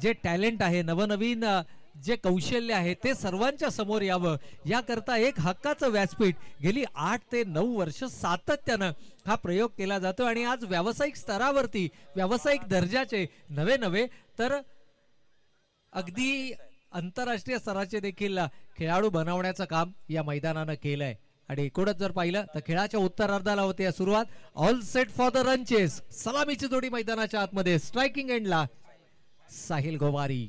जे टॅलेंट आहे, नवनवीन जे कौशल्य आहे ते सर्वांच्या समोर यावं याकरता एक हक्काचं व्यासपीठ गेली 8 ते 9 वर्ष सातत्यानं हा प्रयोग केला जातो आणि आज व्यावसायिक स्तरावरती व्यावसायिक दर्जाचे नवे नवे तर अगदी आंतरराष्ट्रीय स्तराचे देखील खेळाडू बनवण्याचं काम या मैदानानं केलंय आणि एकूणच जर पाहिलं तर खेळाच्या उत्तरार्धाला होते सुरुवात. All set for the run chase. सलामीची जोडी मैदानाच्या आतमध्ये स्ट्रायकिंग एंडला साहिल गोवारी.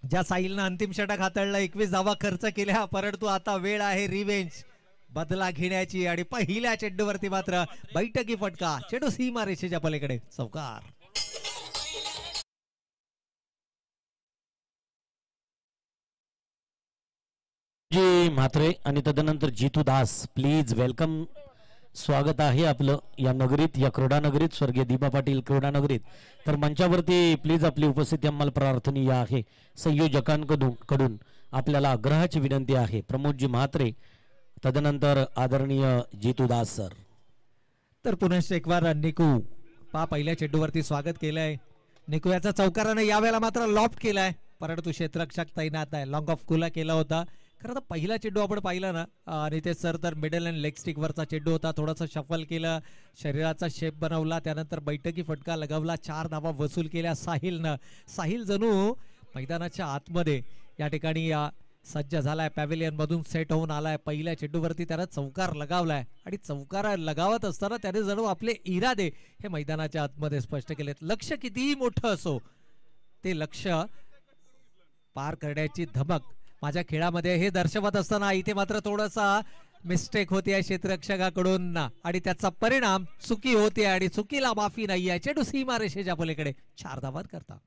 ज्या साहिलनं अंतिम षटक हाताळलं, 21 धावा खर्च केल्या, परंतु आता वेळ आहे रिवेंज बदला घेण्याची आणि पहिल्या चेंडूवरती मात्र बैठकी फटका. चेंडू सीमा रेषेच्या पलीकडे चौकार. जी म्हात्रे आणि तदनंतर जितू दास. Please welcome. स्वागत आहे आपलं या नगरीत, या क्रीडा नगरीत, स्वर्गीय दीपा पाटील क्रीडा नगरीत. तर मंचावरती प्लीज आपली उपस्थिती आम्हाला प्रार्थनीय आहे. संयोजकांकडून आपल्याला आग्रहाची विनंती आहे. प्रमोदजी म्हात्रे, तदनंतर आदरणीय जितू दास सर. तर पुनश्च एक बार निकू पहिल्या चेंडूवरती स्वागत केलंय. निकू याचा चौकारानं यावेळेला मात्र लॉफ्ट केलाय, परंतु क्षेत्ररक्षक तैनात आहे. लॉंग ऑफ खुला केला होता. खरं तर पहिला चेंडू आपण पाहिला ना आणि ते सर तर मिडल अँड लेग स्टिक वरचा चेंडू होता. थोडासा शफल केलं, शरीराचा शेप बनवला, त्यानंतर बैठकी फटका लगावला, 4 धावा वसूल केल्या साहिलनं. साहिल जणू मैदानाच्या आतमध्ये या ठिकाणी सज्ज झालाय, पॅव्हिलियन मधून सेट होऊन आलाय. पहिल्या चेंडूवरती त्यानं चौकार लगावलाय आणि चौकार लगावत असताना त्याने जणू आपले इरादे हे मैदानाच्या आतमध्ये स्पष्ट केलेत. लक्ष कितीही मोठं असो ते लक्ष पार करण्याची धमक माझ्या खेळामध्ये हे दर्शवत असताना इथे मात्र थोडासा मिस्टेक होती आहे क्षेत्ररक्षकाकडून आणि त्याचा परिणाम चुकी होते आणि चुकीला माफी नाही आहे. चेंडू सीमा रेषेच्या पलीकडे 4 धावा करता.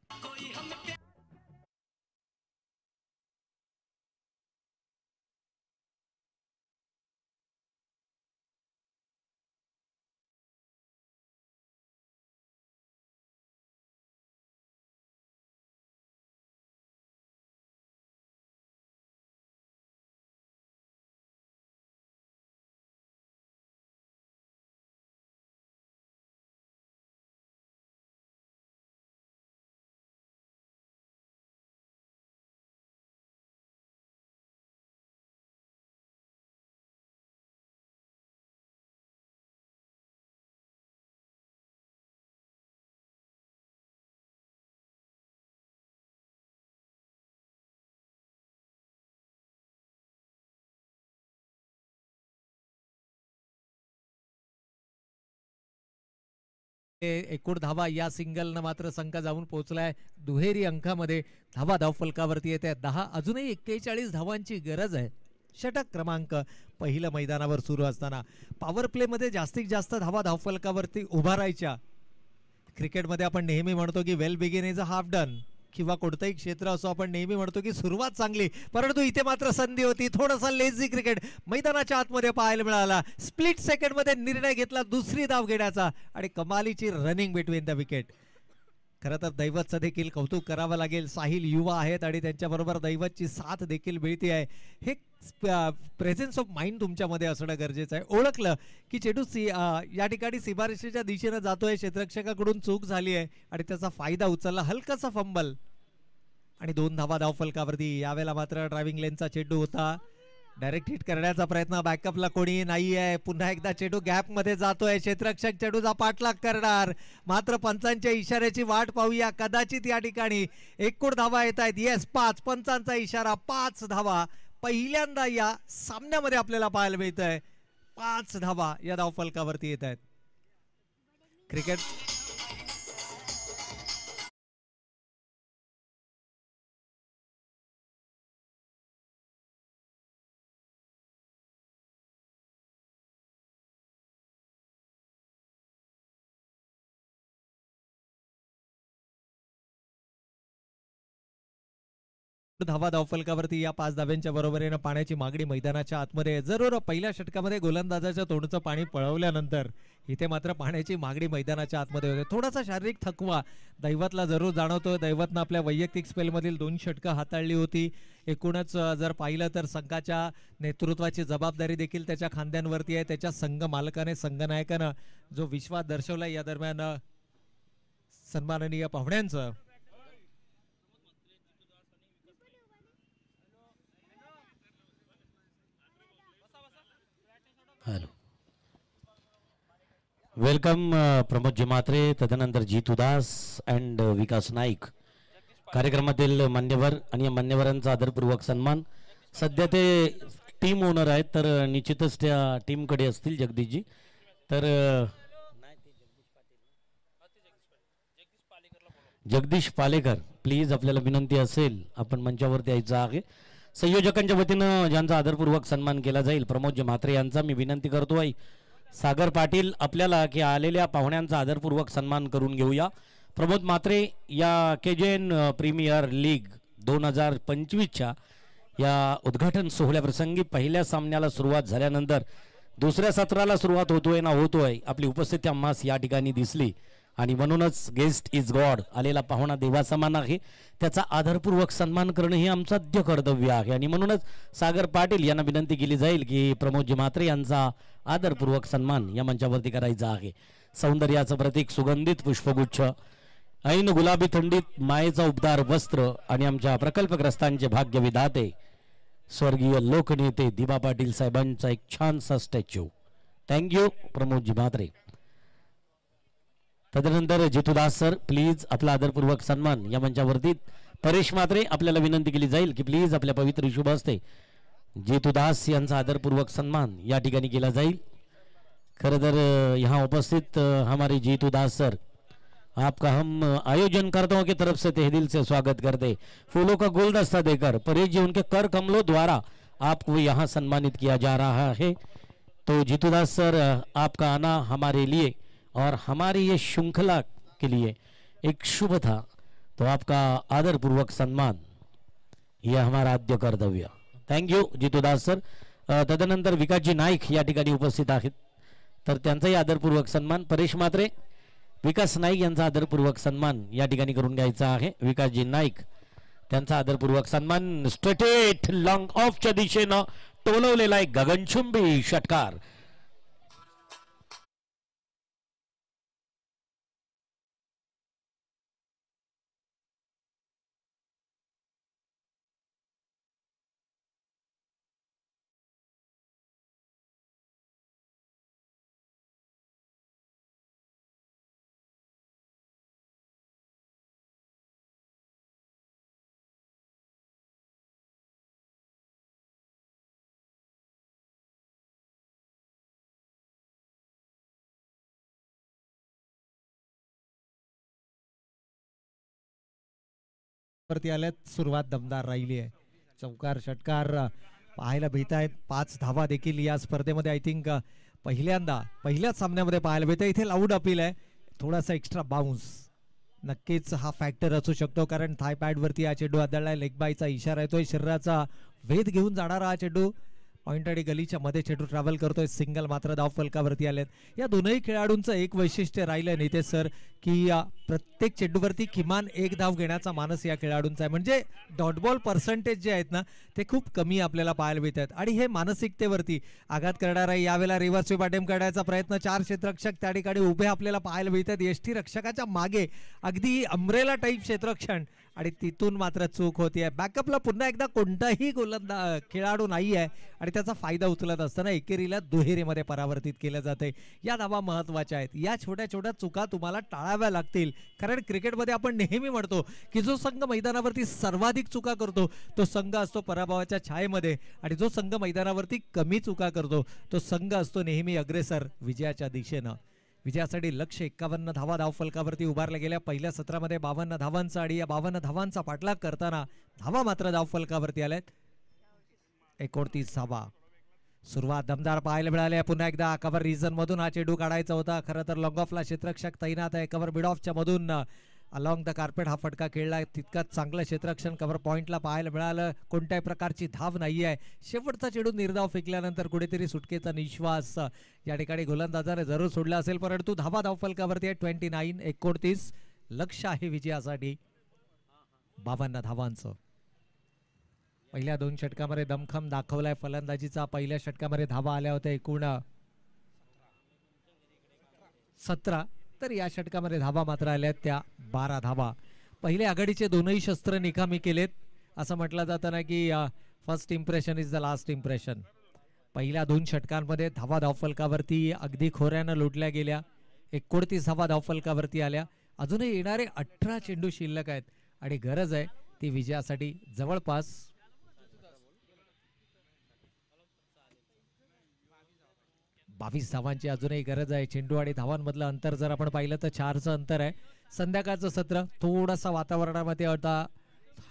एकूण धावा या सिंगलनं मात्र संख्या जाऊन पोहोचलाय दुहेरी अंकामध्ये. धावा धावफलकावरती येते 10. अजूनही 41 धावांची गरज आहे. षटक क्रमांक पहिलं मैदानावर सुरू असताना पॉवर प्ले मध्ये जास्तीत जास्त धावा धावफलकावरती उभारायच्या. क्रिकेटमध्ये आपण नेहमी म्हणतो की well begin is a half done, किंवा कोणतंही क्षेत्र असो आपण नेहमी म्हणतो की सुरुवात चांगली, परंतु इथे मात्र संधी होती. थोडासा लेझी क्रिकेट मैदानाच्या आतमध्ये पाहायला मिळाला. स्प्लिट सेकंड मध्ये निर्णय घेतला दुसरी धाव घेण्याचा आणि कमालीची रनिंग बिटवीन द विकेट. खरं तर दैवतचं देखील कौतुक करावं लागेल. साहिल युवा आहेत आणि त्यांच्याबरोबर दैवतची साथ देखील मिळते आहे. हे प्रेझेन्स ऑफ माइंड तुमच्यामध्ये असणं गरजेचं आहे. ओळखलं की चेंडू या ठिकाणी सीमारेषेच्या दिशेनं जातोय, क्षेत्ररक्षकाकडून चूक झाली आहे आणि त्याचा फायदा उचलला. हलकासा फंबल आणि 2 धावा धावफलकावरती. यावेळेला मात्र ड्रायव्हिंग लेनचा चेंडू होता. डायरेक्ट हिट करण्याचा प्रयत्न, बॅकअपला कोणी नाही आहे. पुन्हा एकदा चेंडू गॅप मध्ये जातोय. क्षेत्ररक्षक चेंडूचा पाठलाग करणार, मात्र पंचांच्या इशाऱ्याची वाट पाहूया. कदाचित या ठिकाणी एकूण धावा येत आहेत. येस, 5. पंचांचा इशारा, 5 धावा पहिल्यांदा या सामन्यामध्ये आपल्याला पाहायला मिळत आहे. 5 धावा या धावफलकावरती येत आहेत. क्रिकेट धावा धावफलकावरती या 5 धाव्यांच्या बरोबरीनं पाण्याची मागणी मैदानाच्या आतमध्ये. जरूर पहिल्या षटकामध्ये गोलंदाजाच्या तोंडचं पाणी पळवल्यानंतर इथे मात्र पाण्याची मागणी मैदानाच्या आतमध्ये होते. थोडासा शारीरिक थकवा दैवतला जरूर जाणवतो. दैवतनं आपल्या वैयक्तिक स्पेलमधील 2 षटकं हाताळली होती. एकूणच जर पाहिलं तर संघाच्या नेतृत्वाची जबाबदारी देखील त्याच्या खांद्यांवरती आहे. त्याच्या संघ मालकाने, संघनायकानं जो विश्वास दर्शवला या दरम्यान सन्माननीय पाहुण्यांचं वेलकम प्रमोद जी म्हात्रे, तदनंतर जीतू दास अँड विकास नाईक. कार्यक्रमातील मान्यवर आणि या मान्यवरांचा आदरपूर्वक सन्मान. सध्या ते टीम ओनर आहेत, तर निश्चितच त्या टीमकडे असतील जगदीशजी. तर जगदीश पालेकर प्लीज, आपल्याला विनंती असेल आपण मंचावरती यायचं आहे. संयोजकांच्या वतीनं ज्यांचा आदरपूर्वक सन्मान केला जाईल प्रोमोद म्हात्रे यांचा मी विनंती करतोय सागर पाटील आपल्याला की आलेल्या पाहुण्यांचा आदरपूर्वक सन्मान करून घेऊया. प्रमोद म्हात्रे या केजेन प्रीमियर लीग 2025च्या या उद्घाटन सोहळ्याप्रसंगी पहिल्या सामन्याला सुरुवात झाल्यानंतर दुसऱ्या सत्राला सुरुवात होतोय आपली उपस्थिती आम्हास या ठिकाणी दिसली आणि म्हणूनच गेस्ट इज गॉड, आलेला पाहुणा देवासमान आहे, त्याचा आदरपूर्वक सन्मान करणं हे आमचं आद्य कर्तव्य आहे. आणि म्हणूनच सागर पाटील यांना विनंती केली जाईल की प्रमोदजी म्हात्रे यांचा आदरपूर्वक सन्मान या मंचावरती करायचा आहे. सौंदर्याचं प्रतीक सुगंधित पुष्पगुच्छ, ऐन गुलाबी थंडीत मायेचा उबदार वस्त्र आणि आमच्या प्रकल्पग्रस्तांचे भाग्य विधाते स्वर्गीय लोकनेते दिबा पाटील साहेबांचा एक छानसा स्टॅच्यू. थँक्यू प्रमोदजी म्हात्रे. तदनंतर जितूदास सर प्लीज आपला आदरपूर्वक सन्मान या मंचावरती. परेश म्हात्रे आपल्याला विनंती केली जाईल की प्लीज आपल्या पवित्र शुभ हस्ते जितूदास यांचा आदरपूर्वक सन्मान या ठिकाणी केला जाईल. खरं तर यहाँ उपस्थित हमारे जितूदास सर, आपका हम आयोजनकर्ताओं की तरफ से तहे दिल से स्वागत करते, फूलों का गुलदस्ता देकर परेश जी उनके कर कमलों द्वारा आपको यहाँ सम्मानित किया जा रहा है. तो जितूदास सर, आपका आना हमारे लिए और हमारी ये श्रृंखला के लिए एक शुभ था, तो आपका आदरपूर्वक सन्मान यह हमारा आद्य कर्तव्य. Thank you Jitudas sir. तदनंतर विकासजी नाईक या ठिकाणी उपस्थित आहेत, तर त्यांचाही आदरपूर्वक सन्मान. परेश म्हात्रे, विकास नाईक यांचा आदरपूर्वक सन्मान या ठिकाणी करून घ्यायचा आहे. विकासजी नाईक त्यांचा आदरपूर्वक सन्मान. स्ट्रेट लॉंग ऑफच्या दिशेनं टोलवलेला एक गगनचुंबी षटकार. वरती आल्यात, सुरुवात दमदार राहिली आहे. चौकार षटकार पाहायला भेट आहेत. 5 धावा देखील या स्पर्धेमध्ये आय थिंक पहिल्याच सामन्यामध्ये पाहायला भेटतं. इथे लाऊड अपील आहे, थोडासा एक्स्ट्रा बाउन्स नक्कीच हा फॅक्टर असू शकतो, कारण थाय पॅड वरती हा चेंडू आदळलाय. लेग बायचा इशारा येतोय, शरीराचा वेध घेऊन जाणारा हा चेंडू पॉइंट आणि गलीच्या मध्ये चेंडू ट्रॅव्हल करतोय. सिंगल मात्र धाव फलकावरती आलेत. या दोनही खेळाडूंचं एक वैशिष्ट्य राहिलं नितेश सर, की प्रत्येक चेंडूवरती किमान एक धाव घेण्याचा मानस या खेळाडूंचा आहे. म्हणजे डॉट बॉल पर्सेंटेज जे आहेत ना ते खूप कमी आपल्याला पाहायला मिळतात. आणि हे मानसिकतेवरती आघात करणार आहे. यावेळेला रिव्हर्स स्वीप अटेम्प्ट करण्याचा प्रयत्न, 4 क्षेत्ररक्षक त्या ठिकाणी उभे आपल्याला पाहायला मिळतात. यष्टी रक्षकाच्या मागे अगदी अम्ब्रेला टाईप क्षेत्ररक्षण, आणि तिथून मात्र चूक होतीये. बॅकअपला पुन्हा एकदा कोणताही खेळाडू नाही आहे आणि त्याचा फायदा उचलत असताना एकेरीला दुहेरीमध्ये परावर्तित केलं जाते. या धावा महत्वाच्या आहेत. या छोट्या छोट्या चुका तुम्हाला टाळाव्या लागतील, कारण क्रिकेटमध्ये आपण नेहमी म्हणतो की जो संघ मैदानावरती सर्वाधिक चुका करतो तो संघ असतो पराभवाच्या छायेमध्ये, आणि जो संघ मैदानावरती कमी चुका करतो तो संघ असतो नेहमी अग्रेसर विजयाच्या दिशेनं. विजयासाठी लक्ष्य 51 धावा धावफलकावरती उभारल्या गेल्या. पहिल्या सत्रामध्ये 52 धावांचा, आणि या 52 धावांचा पाठलाग करताना धावा मात्र धावफलकावरती आल्यात 29 धावा. सुरुवात दमदार पाहायला मिळाली. पुन्हा एकदा कव्हर रिजन मधून हा चेंडू काढायचा होता. खरं तर लॉंग ऑफला क्षेत्ररक्षक तैनात आहे. कव्हर मिड ऑफच्या मधून अलॉंग द कार्पेट हा फटका खेळला. तितकाच चांगलं क्षेत्ररक्षण कव्हर पॉइंटला पाहायला मिळालं. कोणत्याही प्रकारची धाव नाही आहे. शेवटचा चेंडू निर्धाव फेकल्यानंतर कुठेतरी सुटकेचा निश्वास या ठिकाणी गोलंदाजाने जरूर सोडला असेल, परंतु धावा धावफलकावरती आहे 29 लक्ष आहे विजयासाठी 52 धावांचं. पहिल्या 2 षटकामध्ये दमखम दाखवलाय फलंदाजीचा. पहिल्या षटकामध्ये धावा आल्या होत्या एकूण 17, तर या षटकामध्ये धावा मात्र आल्या त्या 12 धावा. पहिले आघाडीचे दोनही शस्त्र निकामी केलेत. असं म्हटलं जातं ना की first impression is the last impression. पहिल्या 2 षटकांमध्ये धावा धावफलकावरती अगदी खोऱ्यानं लुटल्या गेल्या. 39 धावा धावफलकावरती आल्या. अजूनही येणारे 18 चेंडू शिल्लक आहेत आणि गरज आहे ती विजयासाठी जवळपास 22 धावांची अजूनही गरज आहे. चेंडू आणि धावांमधलं अंतर जर आपण पाहिलं तर 4चं अंतर आहे. संध्याकाळचं सत्र थोडासा वातावरणामध्ये आता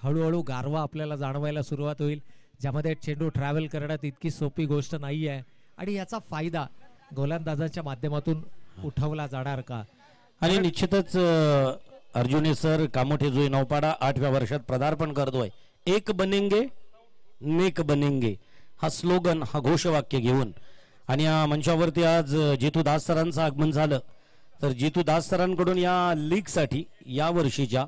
हळूहळू गारवा आपल्याला जाणवायला सुरुवात होईल, ज्यामध्ये चेंडू ट्रॅव्हल करण्यात इतकी सोपी गोष्ट नाही आहे आणि याचा फायदा गोलंदाजांच्या माध्यमातून उठवला जाणार का? आणि निश्चितच अर्जुने सर कामोठे जुई नौपाडा 8व्या वर्षात पदार्पण करतोय. एक बनेंगे नेक बनेंगे हा स्लोगन, हा घोषवाक्य घेऊन आणि या मंचावरती आज जितू दास सरांचं आगमन झालं. तर जितू दास सरांकडून या लीगसाठी या वर्षीच्या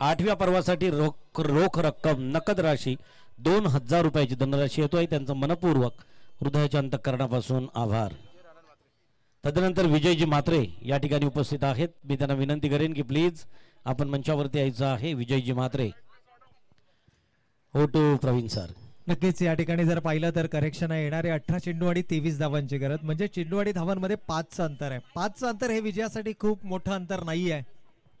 8व्या पर्वासाठी रोख रक्कम नकद राशी 2000 रुपयाची धनराशी येतोय. त्यांचं मनपूर्वक हृदयाच्या अंतःकरणापासून आभार. तदनंतर विजयजी म्हात्रे या ठिकाणी उपस्थित आहेत. मी त्यांना विनंती करेन की प्लीज आपण मंचावरती यायचं आहे. विजयजी म्हात्रे. हो टू प्रवीण सर. नक्कीच या ठिकाणी जर पाहिलं तर करेक्शन आहे. येणारे 18 चेंडू आणि 23 धावांची गरज, म्हणजे चेंडू आणि धावांमध्ये 5चं अंतर आहे. 5चं अंतर हे विजयासाठी खूप मोठं अंतर नाही आहे,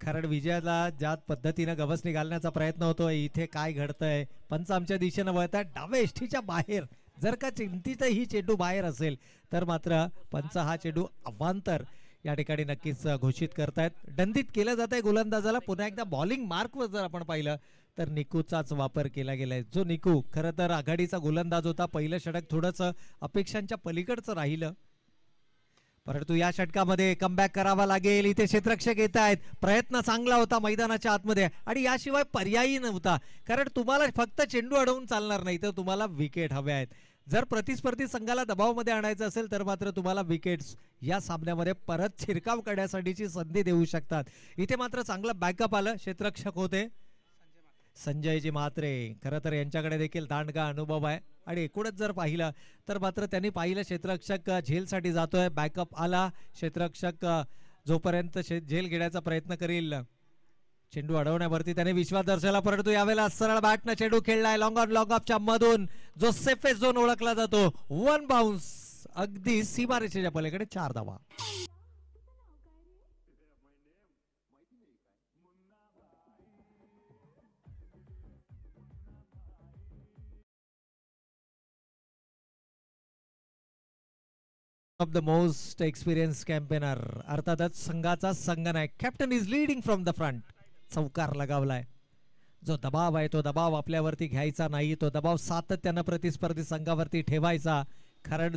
कारण विजयाला ज्या पद्धतीनं गवसणी घालण्याचा प्रयत्न होतोय, इथे काय घडतंय, पंच आमच्या दिशेनं वळतात डाव्या एष्टीच्या बाहेर. जर का चिंतीत ही चेंडू बाहेर असेल तर मात्र पंच हा चेंडू अवांतर या ठिकाणी नक्कीच घोषित करतायत. दंडित केलं जात आहे गोलंदाजाला. पुन्हा एकदा बॉलिंग मार्कवर जर आपण पाहिलं तर निकूचाच वापर केला गेलाय. जो निकू खरं तर आघाडीचा गोलंदाज होता. पहिलं षटक थोडंसं अपेक्षांच्या पलीकडचं राहिलं, परंतु या षटकामध्ये कमबॅक करावा लागेल. इथे क्षेत्ररक्षक येत आहेत. प्रयत्न चांगला होता मैदानाच्या आतमध्ये आणि याशिवाय पर्यायी नव्हता, कारण तुम्हाला फक्त चेंडू अडवून चालणार नाही, तर तुम्हाला विकेट हव्या आहेत. जर प्रतिस्पर्धी संघाला दबावामध्ये आणायचं असेल तर मात्र तुम्हाला विकेट्स या सामन्यामध्ये परत शिरकाव करण्यासाठीची संधी देऊ शकतात. इथे मात्र चांगलं बॅकअप आलं. क्षेत्ररक्षक होते संजयजी म्हात्रे. खरं तर यांच्याकडे देखील दांडगा अनुभव आहे आणि एकूणच जर पाहिलं तर मात्र त्यांनी पाहिलं क्षेत्ररक्षक झेलसाठी जातोय. बॅकअप आला. क्षेत्ररक्षक जोपर्यंत झेल घेण्याचा प्रयत्न करील, चेंडू अडवण्यावरती त्याने विश्वास दर्शवला, परंतु यावेळेला सरळ बॅटनं चेंडू खेळलाय लॉंग ऑन लॉंग ऑफच्या मधून, जो सेफेस्ट झोन ओळखला जातो. 1 बाउन्स अगदी सीमारेषेच्या पलीकडे 4 धावा. Of the most experience campaigner, अर्थातच संघाचा संघनायक. Captain is leading from the front. चौकार लगावलाय. जो दबाव आहे तो दबाव आपल्यावरती घ्यायचा नाही, तो दबाव सातत्यानं प्रतिस्पर्धी संघावरती ठेवायचा. कारण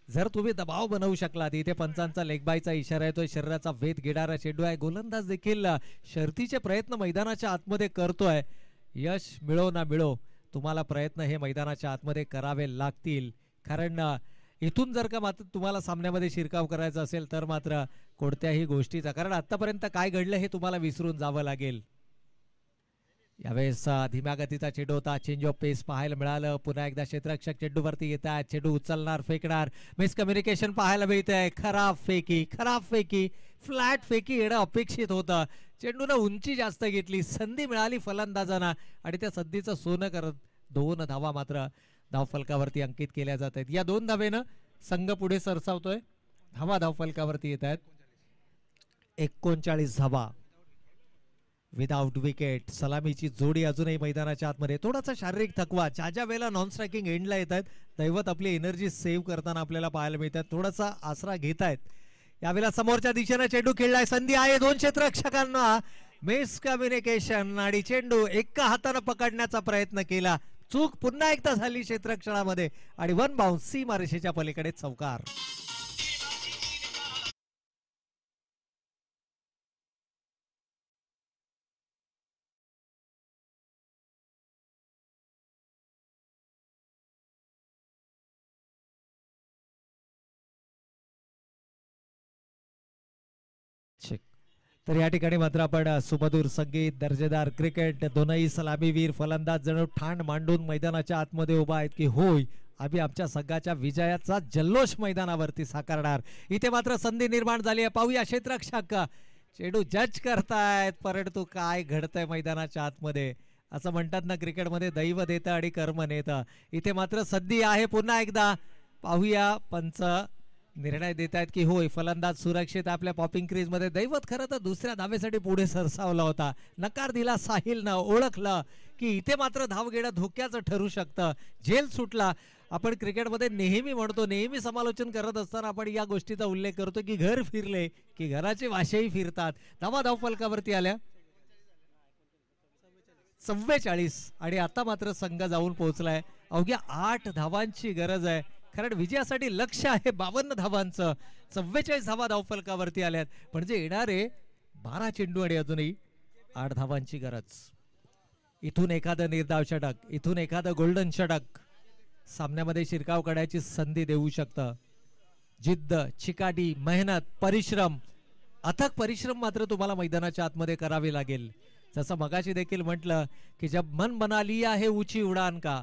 जर तुम्ही दबाव बनवू शकलात, इथे पंचांचा लेगबायचा इशारा आहे, तो शरीराचा वेध घेणारा चेंडू आहे. गोलंदाज देखील शर्तीचे प्रयत्न मैदानाच्या आतमध्ये करतोय. यश मिळो ना मिळो, तुम्हाला प्रयत्न हे मैदानाच्या आतमध्ये करावे लागतील, कारण इथून जर का मात्र तुम्हाला सामन्यामध्ये शिरकाव करायचा असेल तर मात्र कोणत्याही गोष्टीचा, कारण आतापर्यंत काय घडलं हे तुम्हाला विसरून जावं लागेल. यावेळेस धीम्या गतीचा चेंडू होता. चेंज ऑफ पेस पाहायला मिळालं. पुन्हा एकदा क्षेत्ररक्षक चेंडूवरती येत आहेत. चेंडू उचलणार, फेकणार. मिसकम्युनिकेशन पाहायला मिळतंय. खराब फेकी, फ्लॅट फेकी येणं अपेक्षित होतं. चेंडूनं उंची जास्त घेतली. संधी मिळाली फलंदाजांना आणि त्या संधीचं सोनं करत 2 धावा मात्र धावफलकावरती अंकित केल्या जात आहेत. या 2 धावेनं संघ पुढे सरसावतोय. धावा धावफलकावरती येत आहेत 39 धावा विदाउट विकेट. सलामीची जोडी अजूनही मैदानाच्या आतमध्ये. थोडासा शारीरिक थकवा ज्या वेळेला नॉन स्ट्रायकिंग एंडला येत आहेत, दैवत आपली एनर्जी सेव्ह करताना आपल्याला पाहायला मिळतात. थोडासा आसरा घेत आहेत. यावेळेला समोरच्या दिशेने चेंडू खेळलाय. संधी आहे 2 क्षेत्ररक्षकांना. मिसकम्युनिकेशन आणि चेंडू एका हाताने पकडण्याचा प्रयत्न केला. चूक पुन्हा एकदा झाली क्षेत्ररक्षणामध्ये आणि 1 बाउन्स सीमारेषेच्या पलीकडे चौकार. तर या ठिकाणी मात्र आपण सुमधुर संगीत, दर्जेदार क्रिकेट, दोनही सलामीवीर फलंदाज जणू ठाण मांडून मैदानाच्या आतमध्ये उभा आहेत की होय आम्ही आमच्या संघाच्या विजयाचा जल्लोष मैदानावरती साकारणार. इथे मात्र संधी निर्माण झाली आहे. पाहूया क्षेत्ररक्षक चेंडू जज करतायत, परंतु काय घडतंय मैदानाच्या आतमध्ये. असं म्हणतात ना क्रिकेटमध्ये, दैव देतं आणि कर्म नेतं. इथे मात्र संधी आहे पुन्हा एकदा. पाहूया पंच निर्णय देत आहेत की होय फलंदाज सुरक्षित आपल्या पॉपिंग क्रीज मध्ये. दैवत खरं तर दुसऱ्या धावेसाठी पुढे सरसावला होता. नकार दिला साहिलनं, ओळखलं की इथे मात्र धाव घेणं धोक्याचं ठरू शकतं. झेल सुटला. आपण क्रिकेटमध्ये नेहमी म्हणतो, नेहमी समालोचन करत असताना आपण या गोष्टीचा उल्लेख करतो की घर फिरले की घराचे वाशेही फिरतात. धावा धाव फलकावरती आल्या 44 आणि आता मात्र संघ जाऊन पोहोचलाय. अवघ्या 8 धावांची गरज आहे, कारण विजयासाठी लक्ष आहे 52 धावांचं. 44 धावा धावफलकावरती आल्यात, म्हणजे येणारे 12 चेंडू आणि अजूनही 8 धावांची गरज. इथून एखादं निर्धाव षटक, इथून एखादं गोल्डन षटक सामन्यामध्ये शिरकाव करण्याची संधी देऊ शकतं. जिद्द, चिकाटी, मेहनत, परिश्रम, अथक परिश्रम मात्र तुम्हाला मैदानाच्या आतमध्ये करावे लागेल. जसं मगाशी देखील म्हटलं की जब मन बना लिया है ऊंची उड़ान का,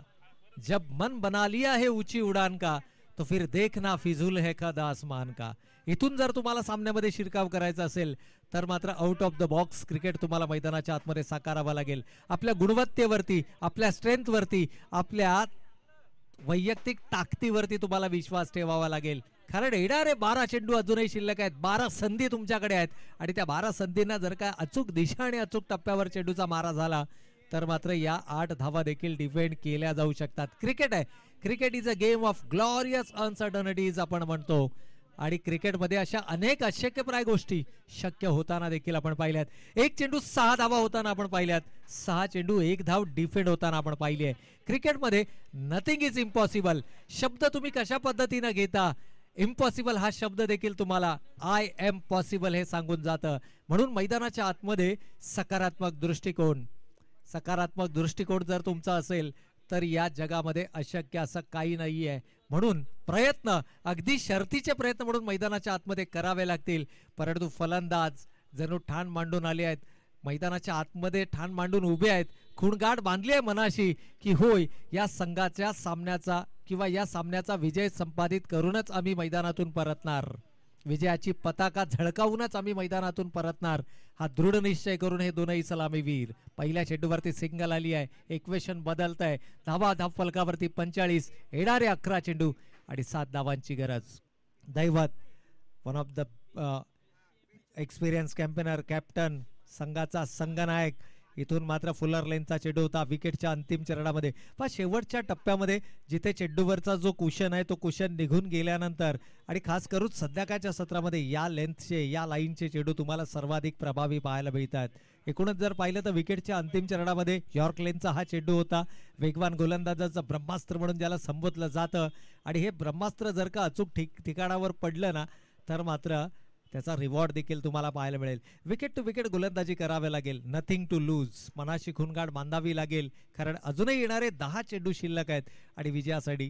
जब मन बना लिया है ऊंची उड़ान का, तो फिर देखना फिजूल है कद आसमान का. इथून जर तुम्हाला सामन्यामध्ये शिरकाव करायचा असेल तर मात्र out of the box cricket तुम्हाला मैदानाच्या आतमध्ये साकारावा लागेल. आपल्या गुणवत्तेवरती, आपल्या स्ट्रेंथवरती, आपल्या वैयक्तिक ताकदीवरती तुम्हाला विश्वास ठेवावा लागेल. कारण येणारे 12 चेंडू अजूनही शिल्लक आहेत. 12 संधी तुमच्याकडे आहेत आणि त्या 12 संधींना जर का अचूक दिशा आणि अचूक टप्प्यावर चेंडूचा मारा झाला तर मात्र या 8 धावा देखील डिफेंड केल्या जाऊ शकतात. क्रिकेट आहे, cricket is a game of glorious uncertainties आपण म्हणतो. आणि क्रिकेटमध्ये अशा अनेक अशक्यप्राय गोष्टी शक्य होताना देखील आपण पाहिल्यात. एक चेंडू 6 धावा होताना आपण पाहिल्यात, 6 चेंडू 1 धाव डिफेंड होताना आपण पाहिली आहे. क्रिकेटमध्ये नथिंग इज इम्पॉसिबल शब्द तुम्ही कशा पद्धतीने घेता, इम्पॉसिबल हा शब्द देखील तुम्हाला आय एम पॉसिबल हे सांगून जातं. म्हणून मैदानाच्या आतमध्ये सकारात्मक दृष्टिकोन जर तुमचा असेल तर या जगामध्ये अशक्य असं काही नाही आहे. म्हणून प्रयत्न, अगदी शर्तीचे प्रयत्न म्हणून मैदानाच्या आतमध्ये करावे लागतील. परंतु फलंदाज जणू ठाण मांडून आले आहेत, मैदानाच्या आतमध्ये ठाण मांडून उभे आहेत, खूणगाठ बांधली आहे मनाशी की होय या संघाच्या सामन्याचा किंवा या सामन्याचा विजय संपादित करूनच आम्ही मैदानातून परतणार, विजयाची पताका झळकावूनच आम्ही मैदानातून परतणार. हा दृढ निश्चय करून हे दोनही सलामीवीर. पहिल्या चेंडूवरती सिंगल आली आहे, इक्वेशन बदलत आहे. धावा धाव फलकावरती 45, येणारे 11 चेंडू आणि 7 धावांची गरज. दैवत one of the experience campaigner, captain, संघाचा संघनायक. इथून मात्र फुलर लेनचा चेंडू होता विकेटच्या अंतिम चरणामध्ये. पण शेवटच्या टप्प्यामध्ये जिथे चेंडूवरचा जो कुशन आहे तो कुशन निघून गेल्यानंतर आणि खास करून सध्याकाळच्या सत्रामध्ये या लेंथचे, या लाईनचे चेंडू तुम्हाला सर्वाधिक प्रभावी पाहायला मिळतात. एकूणच जर पाहिलं तर विकेटच्या अंतिम चरणामध्ये यॉर्क लेनचा हा चेंडू होता, वेगवान गोलंदाजाचं ब्रह्मास्त्र म्हणून ज्याला संबोधलं जातं. आणि हे ब्रह्मास्त्र जर का अचूक ठिकाणावर पडलं ना तर मात्र त्याचा रिवॉर्ड देखील तुम्हाला पाहायला मिळेल. विकेट टू विकेट गोलंदाजी करावी लागेल, नथिंग टू लूज. मनाशी खूणगाठ बांधावी लागेल, कारण अजूनही येणारे 10 चेंडू शिल्लक आहेत आणि विजयासाठी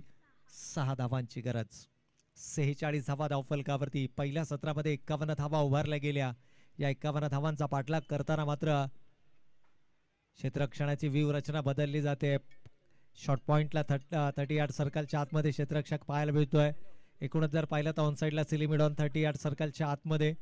6 धावांची गरज. 46 धावा धावफलकावरती. पहिल्या सत्रामध्ये 51 धावा उभारल्या गेल्या. या 51 धावांचा पाठलाग करताना मात्र क्षेत्ररक्षणाची व्यूहरचना बदलली जाते. शॉर्ट पॉइंटला 38 सर्कलच्या आतमध्ये क्षेत्ररक्षक पाहायला मिळतोय. एकूणच जर पाहिलं तर ऑन साइडला सिलिमिडॉन 38 सर्कलच्या आतमध्ये.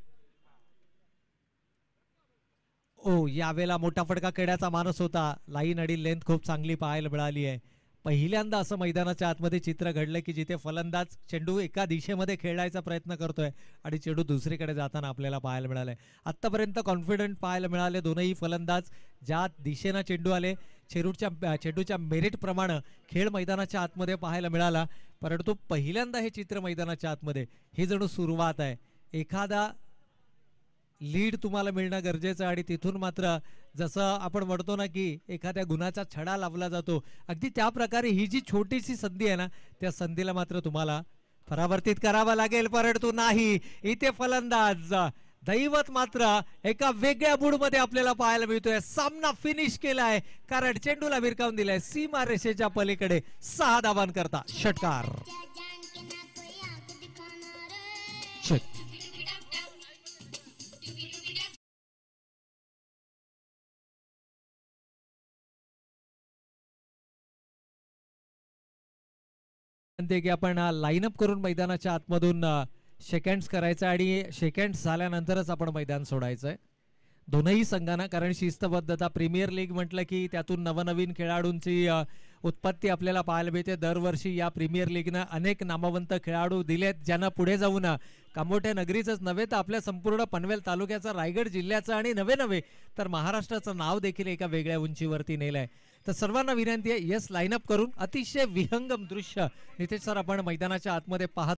यावेळेला मोठा फटका खेळण्याचा मानस होता. लाईन आणि लेंथ खूप चांगली पाहायला मिळाली आहे. पहिल्यांदा असं मैदानाच्या आतमध्ये चित्र घडलं की जिथे फलंदाज चेंडू एका दिशेमध्ये खेळायचा प्रयत्न करतोय आणि चेंडू दुसरीकडे जाताना आपल्याला पाहायला मिळालंय. आतापर्यंत कॉन्फिडंट पाहायला मिळाले दोनही फलंदाज. ज्या दिशेनं चेंडू आले, चेंडूच्या मेरिट प्रमाणे खेळ मैदानाच्या आतमध्ये पाहायला मिळाला. परंतु पहिल्यांदा हे चित्र मैदानाच्या आतमध्ये, ही जणू सुरुवात आहे. एखादा लीड तुम्हाला मिळणं गरजेचं आहे आणि तिथून मात्र जसं आपण म्हणतो ना की एखाद्या गुणाचा छडा लावला जातो, अगदी त्या प्रकारे ही जी छोटीशी संधी आहे ना त्या संधीला मात्र तुम्हाला परावर्तित करावा लागेल. परंतु नाही, इथे फलंदाज दैवत मात्र एका वेगळ्या मूडमध्ये आपल्याला पाहायला मिळतोय. सामना फिनिश केलाय कारण चेंडूला भिरकावून दिलाय सीमा रेषेच्या पलीकडे. 6 धावांकरता षटकार. की आपण लाईनअप करून मैदानाच्या आतमधून सेकंड्स करायचं आणि सेकंड्स झाल्यानंतरच आपण मैदान सोडायचंय दोनही संघांना. कारण शिस्तबद्धता, प्रीमियर लीग म्हटलं की त्यातून नवनवीन खेळाडूंची उत्पत्ती आपल्याला पाहायला मिळते. दरवर्षी या प्रीमियर लीगनं अनेक नामवंत खेळाडू दिलेत ज्यांना पुढे जाऊन कामोठ्या नगरीचंच नव्हे तर आपल्या संपूर्ण पनवेल तालुक्याचं, रायगड जिल्ह्याचं आणि नव्हे तर महाराष्ट्राचं नाव देखील एका वेगळ्या उंचीवरती नेलंय. तर सर्वांना विनंती आहे, यस लाईनअप करून अतिशय विहंगम दृश्य नितेश सर आपण मैदानाच्या आतमध्ये पाहत